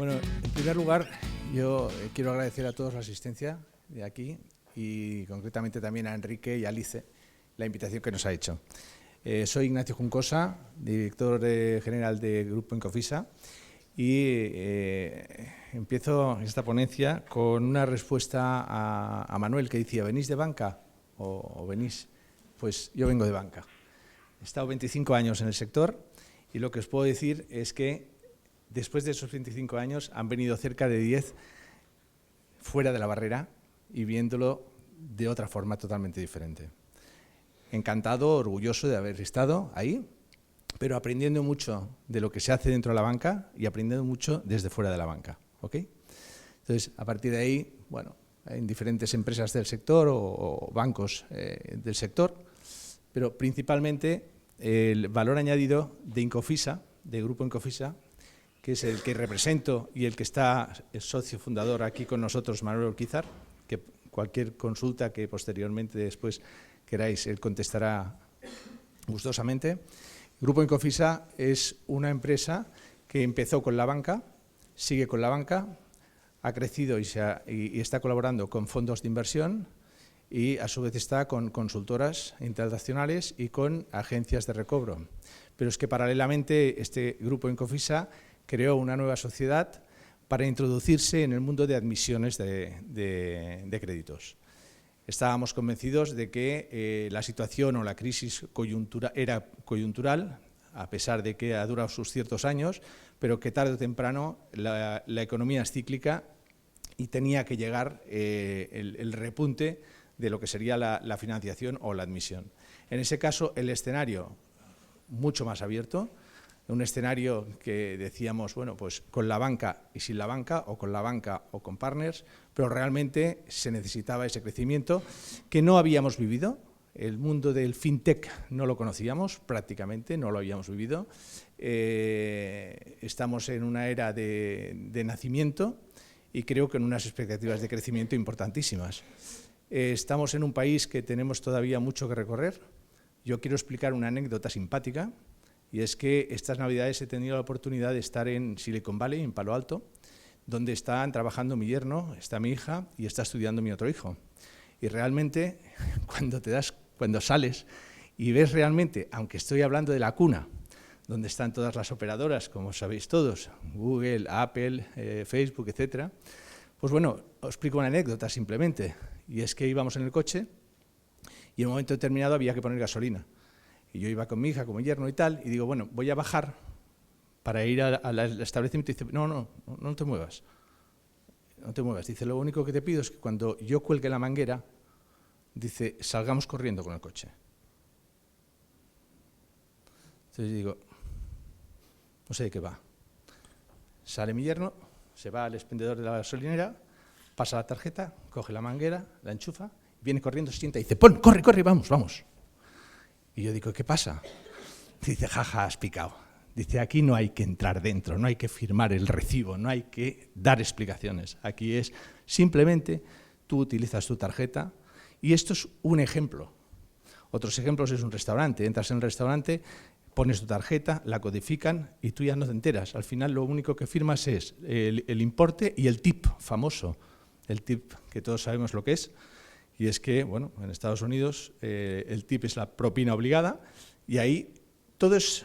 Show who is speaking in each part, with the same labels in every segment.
Speaker 1: Bueno, en primer lugar, yo quiero agradecer a todos la asistencia de aquí y concretamente también a Enrique y a Alice la invitación que nos ha hecho. Soy Ignacio Juncosa, director general de Grupo Incofisa, y empiezo esta ponencia con una respuesta a Manuel, que decía: ¿venís de banca o venís? Pues yo vengo de banca. He estado 25 años en el sector y lo que os puedo decir es que después de esos 25 años han venido cerca de 10 fuera de la barrera y viéndolo de otra forma totalmente diferente. Encantado, orgulloso de haber estado ahí, pero aprendiendo mucho de lo que se hace dentro de la banca y aprendiendo mucho desde fuera de la banca. ¿Ok? Entonces, a partir de ahí, bueno, en diferentes empresas del sector o bancos del sector, pero principalmente el valor añadido de Incofisa, de Grupo Incofisa, que es el que represento y el que está el socio fundador aquí con nosotros, Manuel Orquízar, que cualquier consulta que posteriormente después queráis, él contestará gustosamente. Grupo Incofisa es una empresa que empezó con la banca, sigue con la banca, ha crecido y está colaborando con fondos de inversión y a su vez está con consultoras internacionales y con agencias de recobro. Pero es que paralelamente este Grupo Incofisa creó una nueva sociedad para introducirse en el mundo de admisiones de créditos. Estábamos convencidos de que la situación o la crisis era coyuntural, a pesar de que ha durado sus ciertos años, pero que tarde o temprano la economía es cíclica y tenía que llegar el repunte de lo que sería la financiación o la admisión. En ese caso, el escenario mucho más abierto, un escenario que decíamos, bueno, pues con la banca y sin la banca, o con la banca o con partners, pero realmente se necesitaba ese crecimiento que no habíamos vivido. El mundo del fintech no lo conocíamos prácticamente, no lo habíamos vivido. Estamos en una era de nacimiento y creo que en unas expectativas de crecimiento importantísimas. Estamos en un país que tenemos todavía mucho que recorrer. Yo quiero explicar una anécdota simpática. Y es que estas Navidades he tenido la oportunidad de estar en Silicon Valley, en Palo Alto, donde están trabajando mi yerno, está mi hija y está estudiando mi otro hijo. Y realmente, cuando sales y ves realmente, aunque estoy hablando de la cuna, donde están todas las operadoras, como sabéis todos, Google, Apple, Facebook, etcétera, pues bueno, os explico una anécdota simplemente. Y es que íbamos en el coche y en un momento determinado había que poner gasolina. Y yo iba con mi hija, como yerno y tal, y digo, bueno, voy a bajar para ir al establecimiento. Y dice, no te muevas. No te muevas. Dice, lo único que te pido es que cuando yo cuelgue la manguera, dice, salgamos corriendo con el coche. Entonces digo, no sé de qué va. Sale mi yerno, se va al expendedor de la gasolinera, pasa la tarjeta, coge la manguera, la enchufa, viene corriendo, se sienta y dice, corre, vamos. Y yo digo, ¿qué pasa? Dice, jaja, has picado. Dice, aquí no hay que entrar dentro, no hay que firmar el recibo, no hay que dar explicaciones. Aquí es simplemente tú utilizas tu tarjeta y esto es un ejemplo. Otros ejemplos es un restaurante. Entras en el restaurante, pones tu tarjeta, la codifican y tú ya no te enteras. Al final lo único que firmas es el importe y el tip famoso. El tip que todos sabemos lo que es. Y es que, bueno, en Estados Unidos el tip es la propina obligada y ahí todo es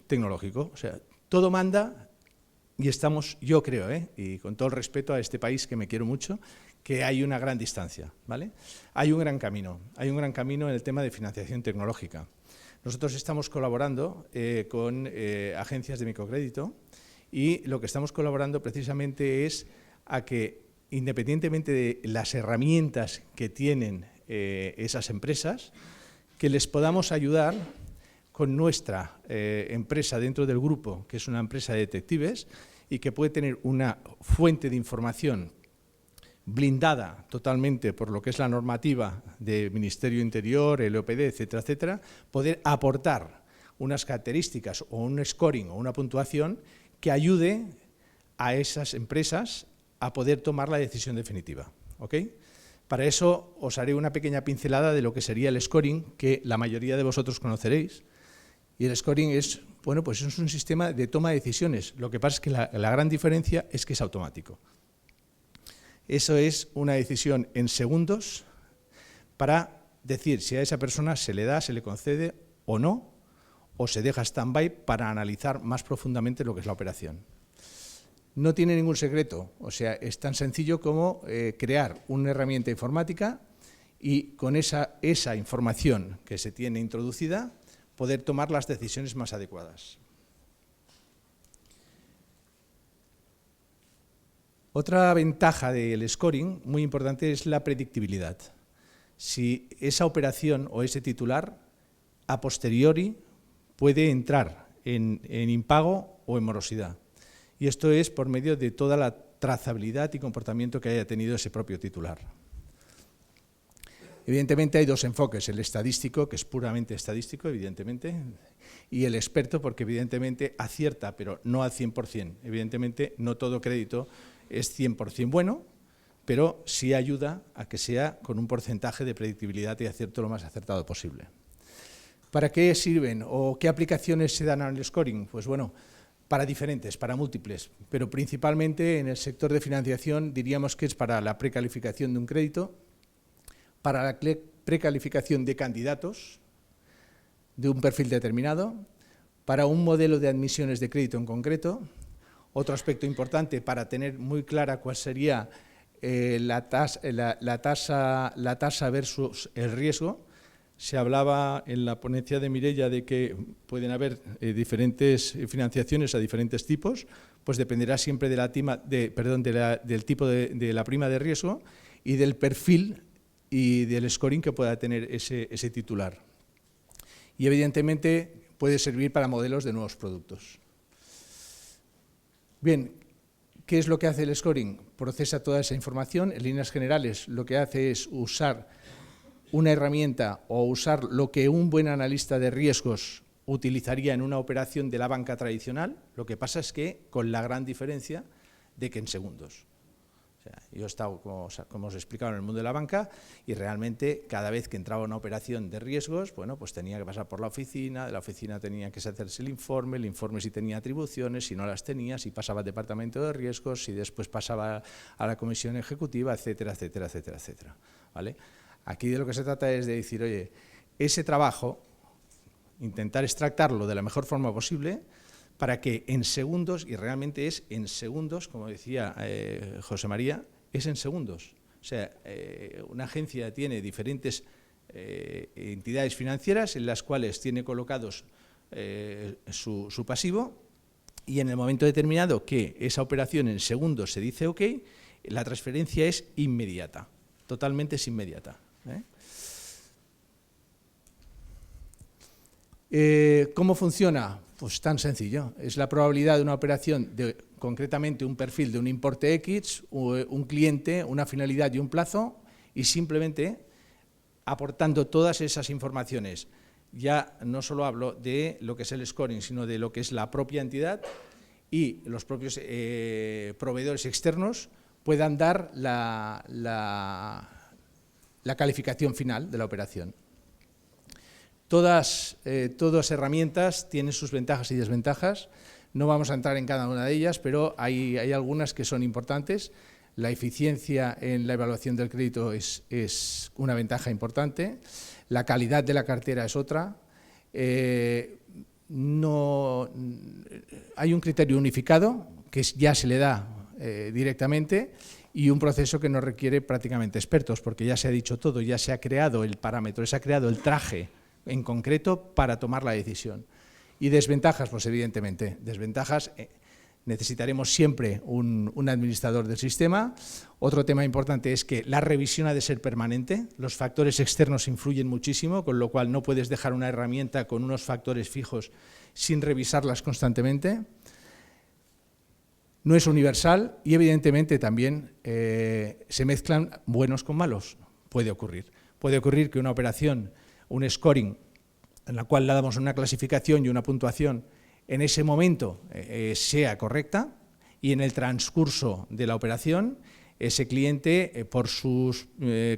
Speaker 1: tecnológico, o sea, todo manda y estamos, yo creo, y con todo el respeto a este país que me quiero mucho, que hay una gran distancia, ¿vale? Hay un gran camino en el tema de financiación tecnológica. Nosotros estamos colaborando con agencias de microcrédito y lo que estamos colaborando precisamente es a que, independientemente de las herramientas que tienen esas empresas, que les podamos ayudar con nuestra empresa dentro del grupo, que es una empresa de detectives y que puede tener una fuente de información blindada totalmente por lo que es la normativa del Ministerio Interior, el OPD, etcétera, etcétera, poder aportar unas características o un scoring o una puntuación que ayude a esas empresas a poder tomar la decisión definitiva. ¿Ok? Para eso os haré una pequeña pincelada de lo que sería el scoring, que la mayoría de vosotros conoceréis, Y el scoring es, bueno, pues es un sistema de toma de decisiones. Lo que pasa es que la gran diferencia es que es automático. Eso es una decisión en segundos para decir si a esa persona se le da, se le concede o no, o se deja stand-by para analizar más profundamente lo que es la operación. No tiene ningún secreto, o sea, es tan sencillo como crear una herramienta informática y con esa información que se tiene introducida, poder tomar las decisiones más adecuadas. Otra ventaja del scoring, muy importante, es la predictibilidad. Si esa operación o ese titular, a posteriori, puede entrar en impago o en morosidad. Y esto es por medio de toda la trazabilidad y comportamiento que haya tenido ese propio titular. Evidentemente hay dos enfoques, el estadístico, que es puramente estadístico, evidentemente, y el experto, porque evidentemente acierta, pero no al 100%. Evidentemente no todo crédito es 100% bueno, pero sí ayuda a que sea con un porcentaje de predictibilidad y acierto lo más acertado posible. ¿Para qué sirven o qué aplicaciones se dan al scoring? Pues bueno, para diferentes, para múltiples, pero principalmente en el sector de financiación diríamos que es para la precalificación de un crédito, para la precalificación de candidatos de un perfil determinado, para un modelo de admisiones de crédito en concreto. Otro aspecto importante para tener muy clara cuál sería la tasa versus el riesgo. Se hablaba en la ponencia de Mireia de que pueden haber diferentes financiaciones a diferentes tipos, pues dependerá siempre de del tipo de la prima de riesgo y del perfil y del scoring que pueda tener ese titular. Y evidentemente puede servir para modelos de nuevos productos. Bien, ¿qué es lo que hace el scoring? Procesa toda esa información. En líneas generales lo que hace es usar una herramienta o usar lo que un buen analista de riesgos utilizaría en una operación de la banca tradicional. Lo que pasa es que con la gran diferencia de que en segundos. O sea, yo he estado, como os he explicado, en el mundo de la banca y realmente cada vez que entraba una operación de riesgos, bueno, pues tenía que pasar por la oficina, de la oficina tenía que hacerse el informe si tenía atribuciones, si no las tenía, si pasaba al departamento de riesgos, si después pasaba a la comisión ejecutiva, etcétera, etcétera, etcétera, etcétera. ¿Vale? Aquí de lo que se trata es de decir, oye, ese trabajo, intentar extractarlo de la mejor forma posible para que en segundos, y realmente es en segundos, como decía José María, es en segundos. O sea, una agencia tiene diferentes entidades financieras en las cuales tiene colocados su pasivo y en el momento determinado que esa operación en segundos se dice OK, la transferencia es inmediata, totalmente es inmediata. ¿Cómo funciona? Pues tan sencillo, es la probabilidad de una operación de concretamente un perfil de un importe X, un cliente, una finalidad y un plazo, y simplemente aportando todas esas informaciones. Ya no solo hablo de lo que es el scoring, sino de lo que es la propia entidad y los propios proveedores externos puedan dar la calificación final de la operación. Todas herramientas tienen sus ventajas y desventajas. No vamos a entrar en cada una de ellas, pero hay algunas que son importantes. La eficiencia en la evaluación del crédito es una ventaja importante. La calidad de la cartera es otra. Hay un criterio unificado que ya se le da directamente y un proceso que no requiere prácticamente expertos, porque ya se ha dicho todo, ya se ha creado el parámetro, se ha creado el traje en concreto para tomar la decisión. Y desventajas, pues evidentemente, desventajas, necesitaremos siempre un administrador del sistema. Otro tema importante es que la revisión ha de ser permanente, los factores externos influyen muchísimo, con lo cual no puedes dejar una herramienta con unos factores fijos sin revisarlas constantemente. No es universal y evidentemente también se mezclan buenos con malos, puede ocurrir. Puede ocurrir que una operación, un scoring, en la cual le damos una clasificación y una puntuación, en ese momento sea correcta y en el transcurso de la operación ese cliente, por sus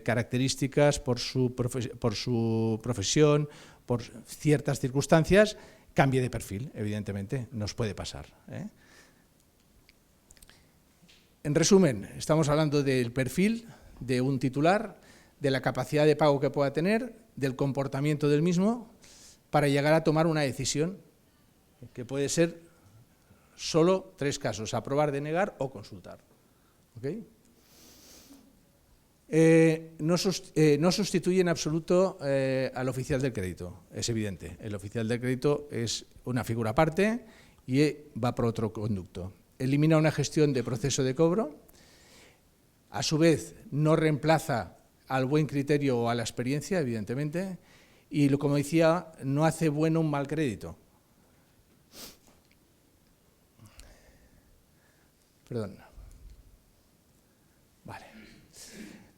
Speaker 1: características, por su profesión, por ciertas circunstancias, cambie de perfil, evidentemente, nos puede pasar, ¿eh? En resumen, estamos hablando del perfil de un titular, de la capacidad de pago que pueda tener, del comportamiento del mismo, para llegar a tomar una decisión, que puede ser solo 3 casos: aprobar, denegar o consultar. ¿Okay? No sustituye en absoluto al oficial del crédito, es evidente. El oficial del crédito es una figura aparte y va por otro conducto. Elimina una gestión de proceso de cobro, a su vez no reemplaza al buen criterio o a la experiencia, evidentemente, y como decía, no hace bueno un mal crédito. Perdón. Vale.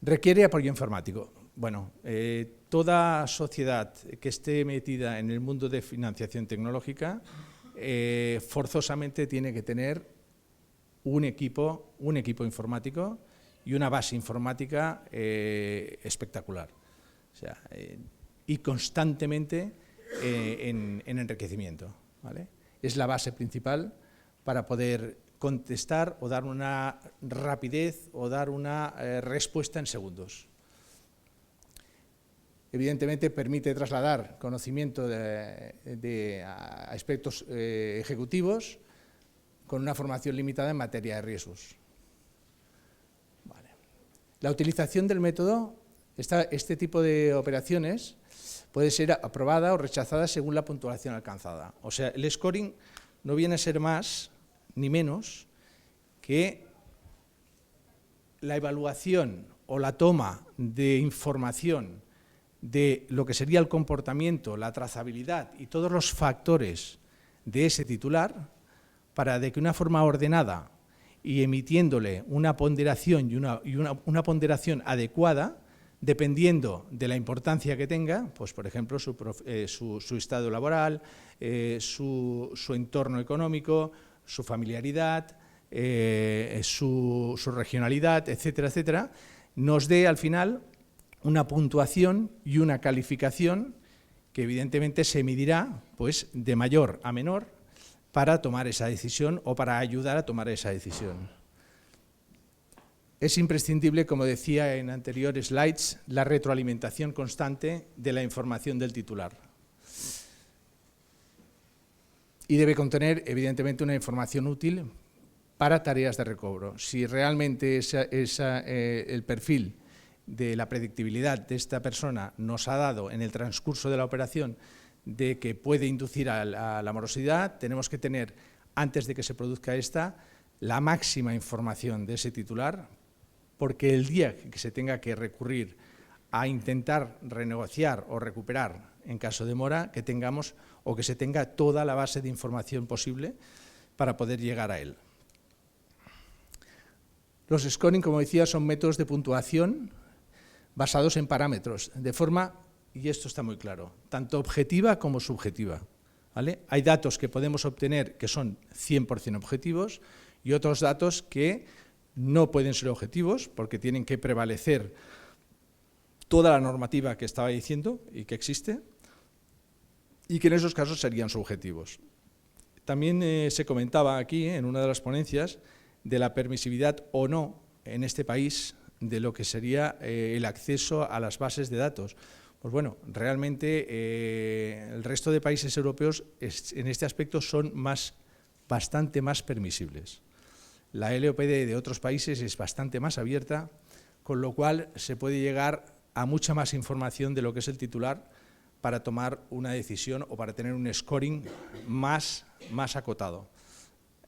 Speaker 1: Requiere apoyo informático. Bueno, toda sociedad que esté metida en el mundo de financiación tecnológica forzosamente tiene que tener un equipo informático y una base informática espectacular. O sea, y constantemente en enriquecimiento, ¿vale? Es la base principal para poder contestar o dar una rapidez o dar una respuesta en segundos. Evidentemente permite trasladar conocimiento de aspectos ejecutivos con una formación limitada en materia de riesgos. Vale. La utilización del método, este tipo de operaciones puede ser aprobada o rechazada según la puntuación alcanzada. O sea, el scoring no viene a ser más ni menos que la evaluación o la toma de información de lo que sería el comportamiento, la trazabilidad y todos los factores de ese titular, para de que una forma ordenada y emitiéndole una ponderación y una ponderación adecuada, dependiendo de la importancia que tenga, pues por ejemplo su estado laboral, su entorno económico, su familiaridad, su regionalidad, etcétera, etcétera, nos dé al final una puntuación y una calificación que evidentemente se medirá pues, de mayor a menor para tomar esa decisión o para ayudar a tomar esa decisión. Es imprescindible, como decía en anteriores slides, la retroalimentación constante de la información del titular. Y debe contener, evidentemente, una información útil para tareas de recobro. Si realmente el perfil de la predictibilidad de esta persona nos ha dado en el transcurso de la operación de que puede inducir a la morosidad, tenemos que tener, antes de que se produzca esta, la máxima información de ese titular, porque el día que se tenga que recurrir a intentar renegociar o recuperar en caso de mora, que tengamos o que se tenga toda la base de información posible para poder llegar a él. Los scoring, como decía, son métodos de puntuación basados en parámetros, de forma, y esto está muy claro, tanto objetiva como subjetiva, ¿vale? Hay datos que podemos obtener que son 100% objetivos y otros datos que no pueden ser objetivos porque tienen que prevalecer toda la normativa que estaba diciendo y que existe y que en esos casos serían subjetivos. También se comentaba aquí en una de las ponencias de la permisividad o no en este país de lo que sería el acceso a las bases de datos. Pues bueno, realmente el resto de países europeos en este aspecto son bastante más permisibles. La LOPD de otros países es bastante más abierta, con lo cual se puede llegar a mucha más información de lo que es el titular para tomar una decisión o para tener un scoring más acotado.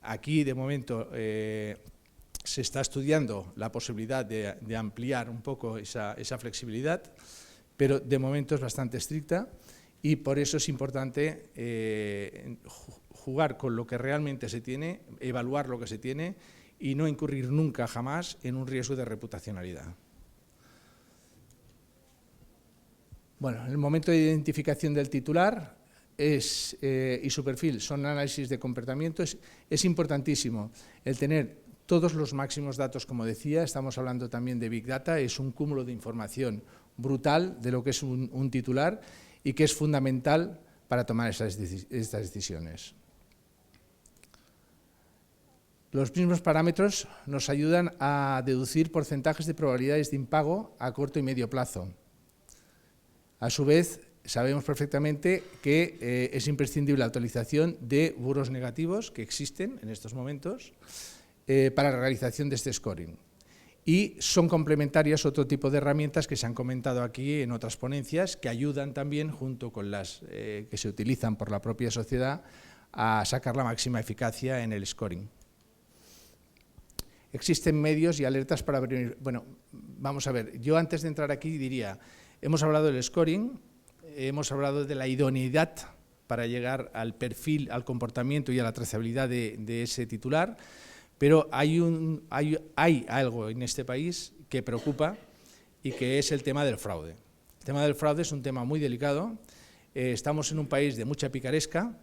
Speaker 1: Aquí, de momento, se está estudiando la posibilidad de ampliar un poco esa flexibilidad, pero de momento es bastante estricta y por eso es importante jugar con lo que realmente se tiene, evaluar lo que se tiene y no incurrir nunca jamás en un riesgo de reputacionalidad. Bueno, el momento de identificación del titular y su perfil son análisis de comportamiento. Es importantísimo el tener todos los máximos datos, como decía, estamos hablando también de Big Data, es un cúmulo de información brutal de lo que es un titular y que es fundamental para tomar estas decisiones. Los mismos parámetros nos ayudan a deducir porcentajes de probabilidades de impago a corto y medio plazo. A su vez, sabemos perfectamente que es imprescindible la actualización de buros negativos que existen en estos momentos para la realización de este scoring. Y son complementarias otro tipo de herramientas que se han comentado aquí en otras ponencias que ayudan también, junto con las que se utilizan por la propia sociedad, a sacar la máxima eficacia en el scoring. Existen medios y alertas para prevenir. Bueno, vamos a ver, yo antes de entrar aquí diría, hemos hablado del scoring, hemos hablado de la idoneidad para llegar al perfil, al comportamiento y a la trazabilidad de ese titular, pero hay algo en este país que preocupa y que es el tema del fraude. El tema del fraude es un tema muy delicado, estamos en un país de mucha picaresca,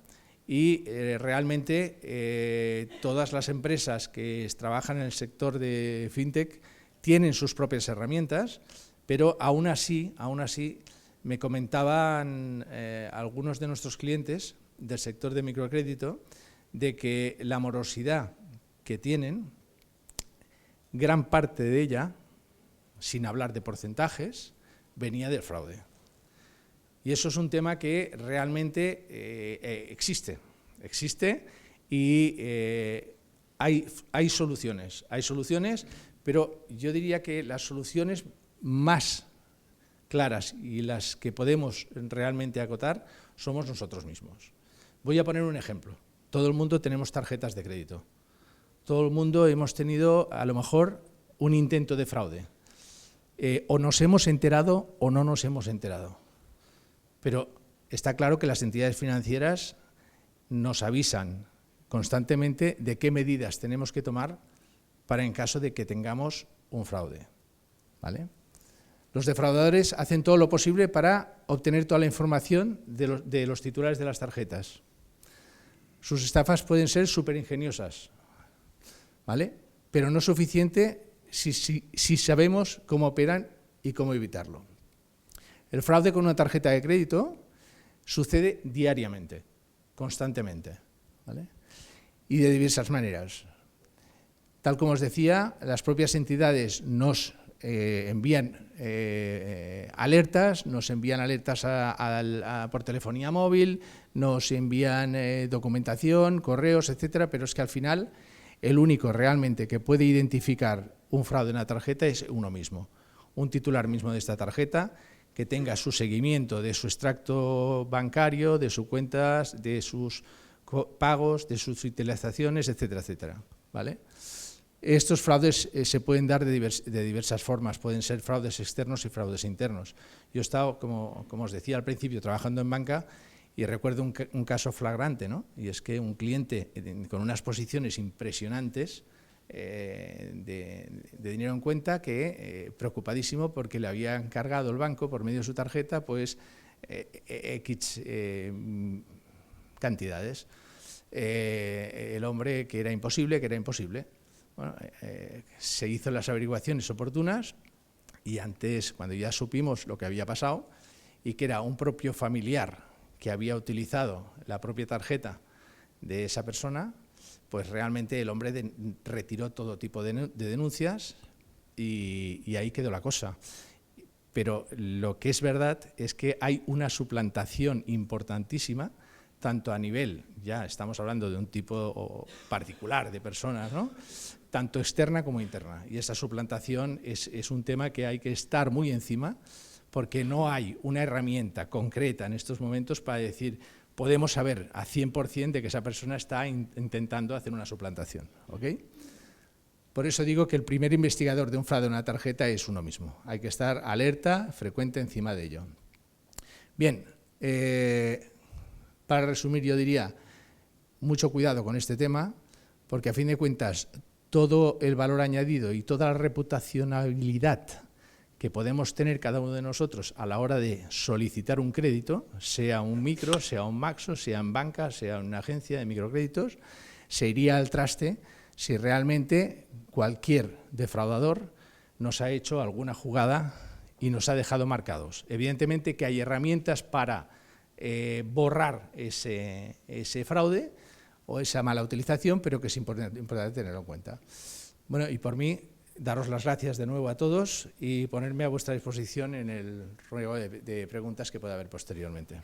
Speaker 1: y realmente todas las empresas que trabajan en el sector de fintech tienen sus propias herramientas, pero aún así me comentaban algunos de nuestros clientes del sector de microcrédito de que la morosidad que tienen, gran parte de ella, sin hablar de porcentajes, venía del fraude. Y eso es un tema que realmente existe y hay soluciones, pero yo diría que las soluciones más claras y las que podemos realmente acotar somos nosotros mismos. Voy a poner un ejemplo. Todo el mundo tenemos tarjetas de crédito. Todo el mundo hemos tenido, a lo mejor, un intento de fraude. O nos hemos enterado o no nos hemos enterado. Pero está claro que las entidades financieras nos avisan constantemente de qué medidas tenemos que tomar para en caso de que tengamos un fraude, ¿vale? Los defraudadores hacen todo lo posible para obtener toda la información de los titulares de las tarjetas. Sus estafas pueden ser súper ingeniosas, ¿vale? Pero no es suficiente si sabemos cómo operan y cómo evitarlo. El fraude con una tarjeta de crédito sucede diariamente, constantemente, ¿vale? Y de diversas maneras. Tal como os decía, las propias entidades nos envían alertas por telefonía móvil, nos envían documentación, correos, etcétera, pero es que al final el único realmente que puede identificar un fraude en una tarjeta es uno mismo, un titular mismo de esta tarjeta, que tenga su seguimiento de su extracto bancario, de sus cuentas, de sus pagos, de sus utilizaciones, etcétera, etcétera, ¿vale? Estos fraudes se pueden dar de diversas formas, pueden ser fraudes externos y fraudes internos. Yo he estado, como os decía al principio, trabajando en banca y recuerdo un caso flagrante, ¿no? Y es que un cliente con unas posiciones impresionantes de dinero en cuenta que preocupadísimo porque le había encargado el banco por medio de su tarjeta pues X cantidades. El hombre que era imposible. Bueno, se hizo las averiguaciones oportunas y antes, cuando ya supimos lo que había pasado y que era un propio familiar que había utilizado la propia tarjeta de esa persona, pues realmente el hombre retiró todo tipo de denuncias y ahí quedó la cosa. Pero lo que es verdad es que hay una suplantación importantísima, tanto a nivel, ya estamos hablando de un tipo particular de personas, ¿no?, tanto externa como interna. Y esa suplantación es un tema que hay que estar muy encima, porque no hay una herramienta concreta en estos momentos para decir podemos saber a 100% de que esa persona está intentando hacer una suplantación, ¿ok? Por eso digo que el primer investigador de un fraude en una tarjeta es uno mismo. Hay que estar alerta, frecuente encima de ello. Bien, para resumir yo diría, mucho cuidado con este tema, porque a fin de cuentas todo el valor añadido y toda la reputacionalidad que podemos tener cada uno de nosotros a la hora de solicitar un crédito, sea un micro, sea un maxo, sea en banca, sea en una agencia de microcréditos, se iría al traste si realmente cualquier defraudador nos ha hecho alguna jugada y nos ha dejado marcados. Evidentemente que hay herramientas para borrar ese fraude o esa mala utilización, pero que es importante tenerlo en cuenta. Bueno, y por mí, daros las gracias de nuevo a todos y ponerme a vuestra disposición en el ruego de preguntas que pueda haber posteriormente.